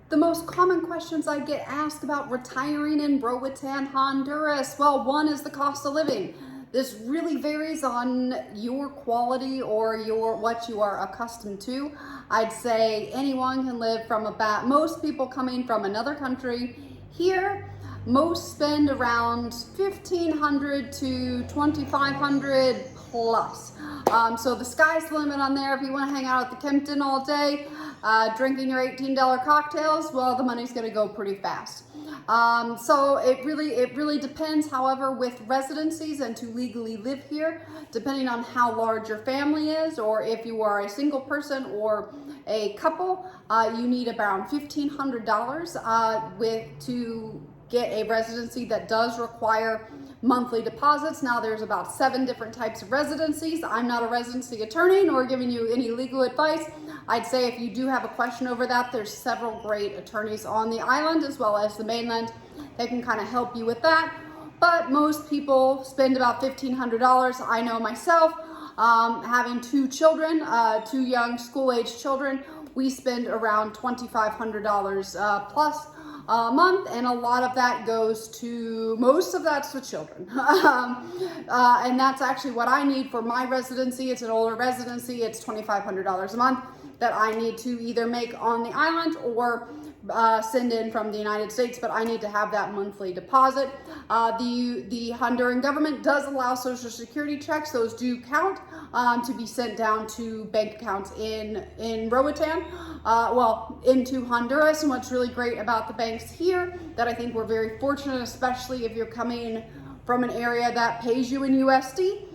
The most common questions I get asked about retiring in Roatan, Honduras. Well, one is the cost of living. This really varies on your quality or what you are accustomed to. I'd say anyone can live from most people coming from another country here, most spend around $1,500 to $2,500 plus. So the sky's the limit on there. If you want to hang out at the Kempton all day, drinking your $18 cocktails, well, the money's going to go pretty fast. So it really depends. However, with residencies and to legally live here, depending on how large your family is, or if you are a single person or a couple, you need around $1,500 to get a residency that does require monthly deposits. Now there's about 7 different types of residencies. I'm not a residency attorney nor giving you any legal advice. I'd say if you do have a question over that, there's several great attorneys on the island as well as the mainland. They can kind of help you with that. But most people spend about $1,500. I know myself, having 2 children, 2 young school-age children, we spend around $2,500 plus a month, and a lot of that goes to, most of that's to children. And that's actually what I need for my residency. It's an older residency. It's $2,500 a month that I need to either make on the island or send in from the United States, but I need to have that monthly deposit. The Honduran government does allow Social Security checks. Those do count to be sent down to bank accounts in Roatan, into Honduras. And what's really great about the banks here that I think we're very fortunate, especially if you're coming from an area that pays you in USD,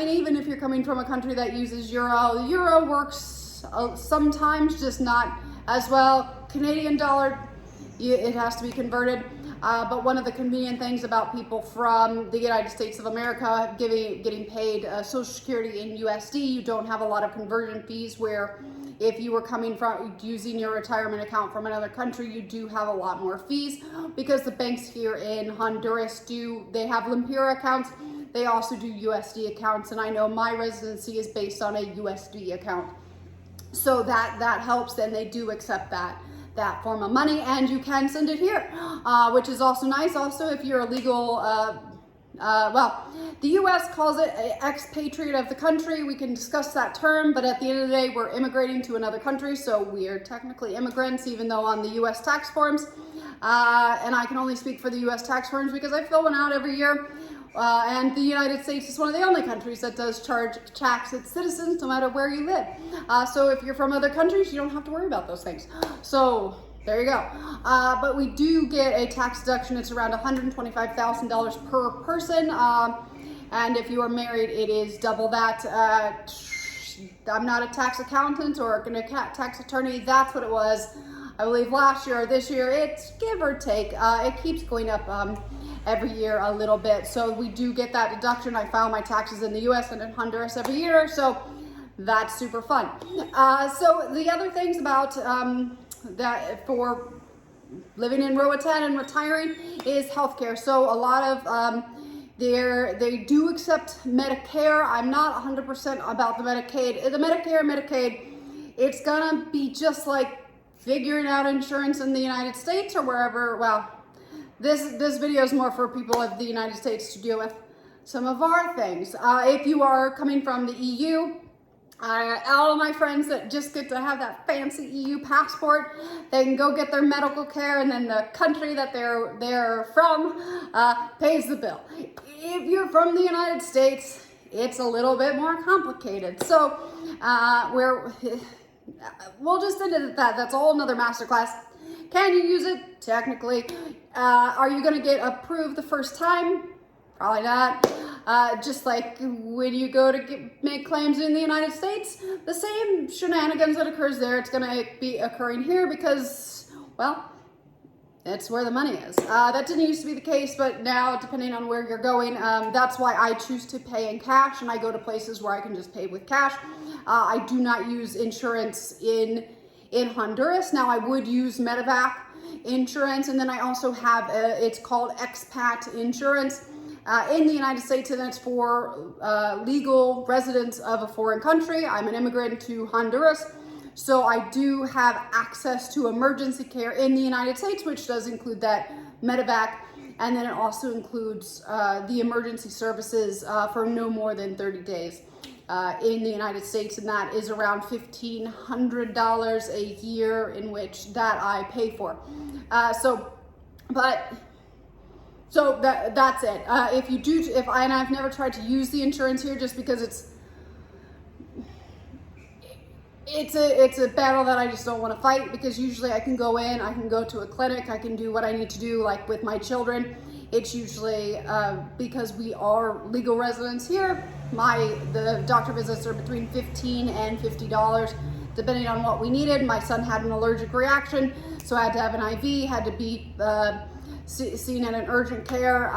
even if you're coming from a country that uses euro, the euro works sometimes, just not as well. Canadian dollar, it has to be converted. But one of the convenient things about people from the United States of America getting paid Social Security in USD, you don't have a lot of conversion fees, where if you were coming from using your retirement account from another country, you do have a lot more fees, because the banks here in Honduras they have Lempira accounts. They also do USD accounts, and I know my residency is based on a USD account. So that helps, and they do accept that form of money, and you can send it here, which is also nice. Also, if you're a legal, the U.S. calls it expatriate of the country. We can discuss that term, but at the end of the day, we're immigrating to another country, so we're technically immigrants, even though on the U.S. tax forms, and I can only speak for the U.S. tax forms because I fill one out every year. And the United States is one of the only countries that does charge tax its citizens no matter where you live. So if you're from other countries, you don't have to worry about those things. So there you go. But we do get a tax deduction. It's around $125,000 per person. And if you are married, it is double that. I'm not a tax accountant or a tax attorney. That's what it was, I believe, last year or this year. It's give or take. It keeps going up every year a little bit. So we do get that deduction. I file my taxes in the US and in Honduras every year, so that's super fun. So the other things about that for living in Roatan and retiring is healthcare. So a lot of they do accept Medicare. I'm not 100% about the Medicaid. The Medicaid, it's gonna be just like figuring out insurance in the United States or wherever. Well, this video is more for people of the United States to deal with some of our things. If you are coming from the EU, all of my friends that just get to have that fancy EU passport, they can go get their medical care, and then the country that they're from pays the bill. If you're from the United States, it's a little bit more complicated. So we'll just end it at that. That's a whole nother masterclass. Can you use it? Technically. Are you going to get approved the first time? Probably not. Just like when you go to make claims in the United States, the same shenanigans that occurs there, it's going to be occurring here because, well, that's where the money is. That didn't used to be the case, but now, depending on where you're going, that's why I choose to pay in cash, and I go to places where I can just pay with cash. I do not use insurance in Honduras. Now, I would use medevac insurance, and then I also have it's called Expat insurance in the United States, and it's for legal residents of a foreign country. I'm an immigrant to Honduras, So I do have access to emergency care in the United States, which does include that medevac. And then it also includes the emergency services for no more than 30 days in the United States. And that is around $1,500 a year in which that I pay for. So that's it. And I've never tried to use the insurance here just because it's a battle that I just don't want to fight, because usually I can go in, I can go to a clinic, I can do what I need to do, like with my children. It's usually because we are legal residents here, the doctor visits are between $15 and $50 depending on what we needed. My son had an allergic reaction, so I had to have an IV, had to be seen at an urgent care.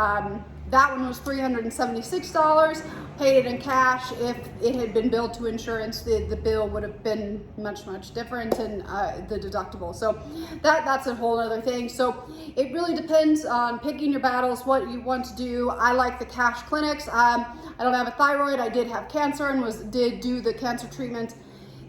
That one was $376. Paid it in cash. If it had been billed to insurance, the bill would have been much different, and the deductible. So that's a whole other thing. So it really depends on picking your battles, what you want to do. I like the cash clinics. I don't have a thyroid. I did have cancer and did do the cancer treatment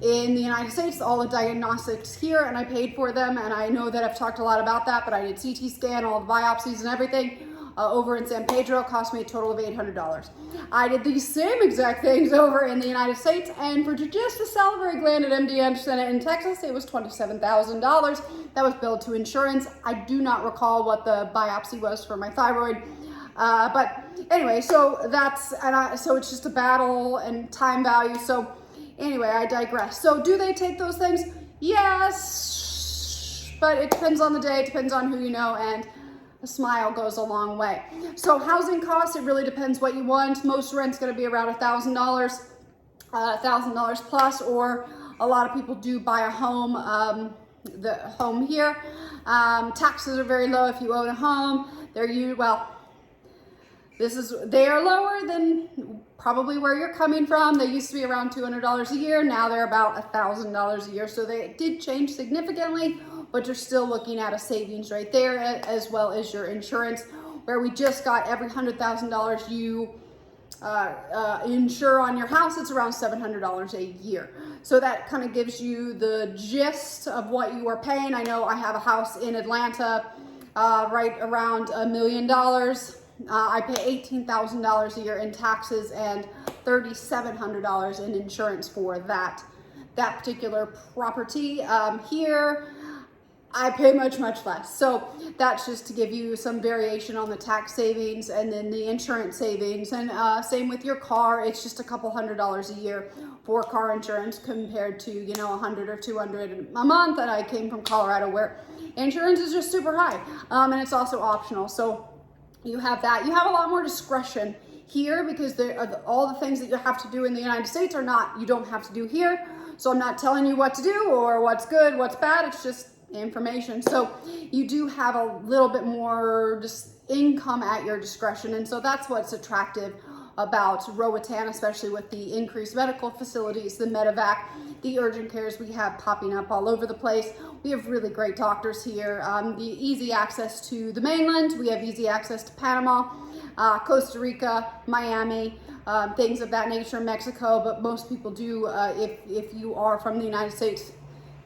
in the United States, all the diagnostics here, and I paid for them. And I know that I've talked a lot about that, but I did CT scan, all the biopsies and everything. Over in San Pedro, cost me a total of $800. I did these same exact things over in the United States, and for just a salivary gland at MD Anderson in Texas, it was $27,000. That was billed to insurance. I do not recall what the biopsy was for my thyroid, but anyway, so so it's just a battle and time value. So anyway, I digress. So do they take those things? Yes, but it depends on the day, it depends on who you know, and a smile goes a long way. So housing costs, it really depends what you want. Most rent's going to be around $1,000, $1,000 plus, or a lot of people do buy a home, the home here. Taxes are very low if you own a home. They are lower than probably where you're coming from. They used to be around $200 a year. Now they're about $1,000 a year. So they did change significantly, but you're still looking at a savings right there, as well as your insurance, where we just got every $100,000 you insure on your house, it's around $700 a year. So that kind of gives you the gist of what you are paying. I know I have a house in Atlanta, right around $1 million. I pay $18,000 a year in taxes and $3,700 in insurance for that particular property. Here, I pay much less. So that's just to give you some variation on the tax savings and then the insurance savings. And same with your car. It's just a couple $100s a year for car insurance compared to, $100 or $200 a month. And I came from Colorado, where insurance is just super high. And it's also optional. So you have that. You have a lot more discretion here, because all the things that you have to do in the United States you don't have to do here. So I'm not telling you what to do or what's good, what's bad. It's just information. So you do have a little bit more just income at your discretion. And so that's what's attractive about Roatan, especially with the increased medical facilities, the medevac, the urgent cares we have popping up all over the place. We have really great doctors here. The easy access to the mainland. We have easy access to Panama, Costa Rica, Miami, things of that nature, Mexico. But most people do, if you are from the United States,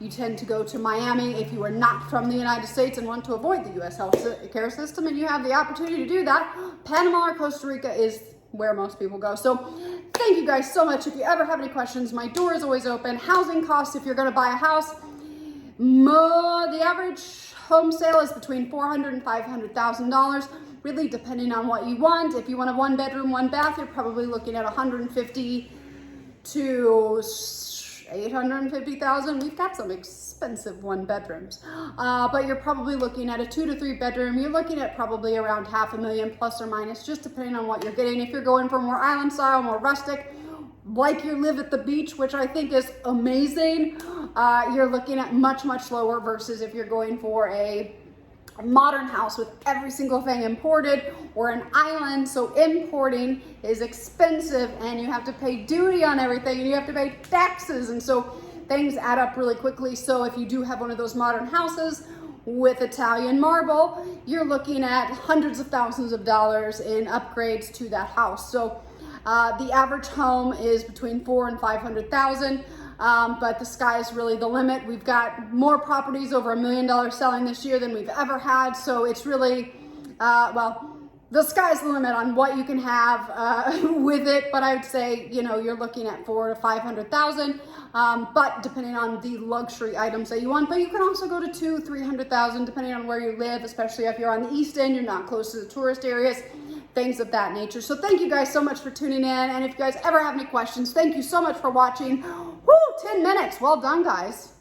you tend to go to Miami. If you are not from the United States and want to avoid the U.S. health care system, and you have the opportunity to do that, Panama or Costa Rica is where most people go. So thank you guys so much. If you ever have any questions, my door is always open. Housing costs, if you're going to buy a house, the average home sale is between $400,000 and $500,000, really depending on what you want. If you want a 1-bedroom, 1-bath, you're probably looking at $150,000 to $850,000. We've got some expensive 1-bedrooms, but you're probably looking at a 2 to 3 bedroom. You're looking at probably around $500,000 plus or minus, just depending on what you're getting. If you're going for more island style, more rustic, like you live at the beach, which I think is amazing, you're looking at much lower, versus if you're going for a modern house with every single thing imported, or an island. So importing is expensive, and you have to pay duty on everything, and you have to pay taxes, and so things add up really quickly. So if you do have one of those modern houses with Italian marble, you're looking at hundreds of thousands of dollars in upgrades to that house. So the average home is between $400,000 and $500,000. but the sky is really the limit. We've got more properties over $1 million selling this year than we've ever had. So it's really, well, the sky's the limit on what you can have with it, but I would say, you know, you're looking at 400,000 to 500,000, but depending on the luxury items that you want. But you can also go to 200,000 to 300,000 depending on where you live, especially if you're on the east end, you're not close to the tourist areas, things of that nature. So thank you guys so much for tuning in, and if you guys ever have any questions, thank you so much for watching. Woo, 10 minutes, well done guys.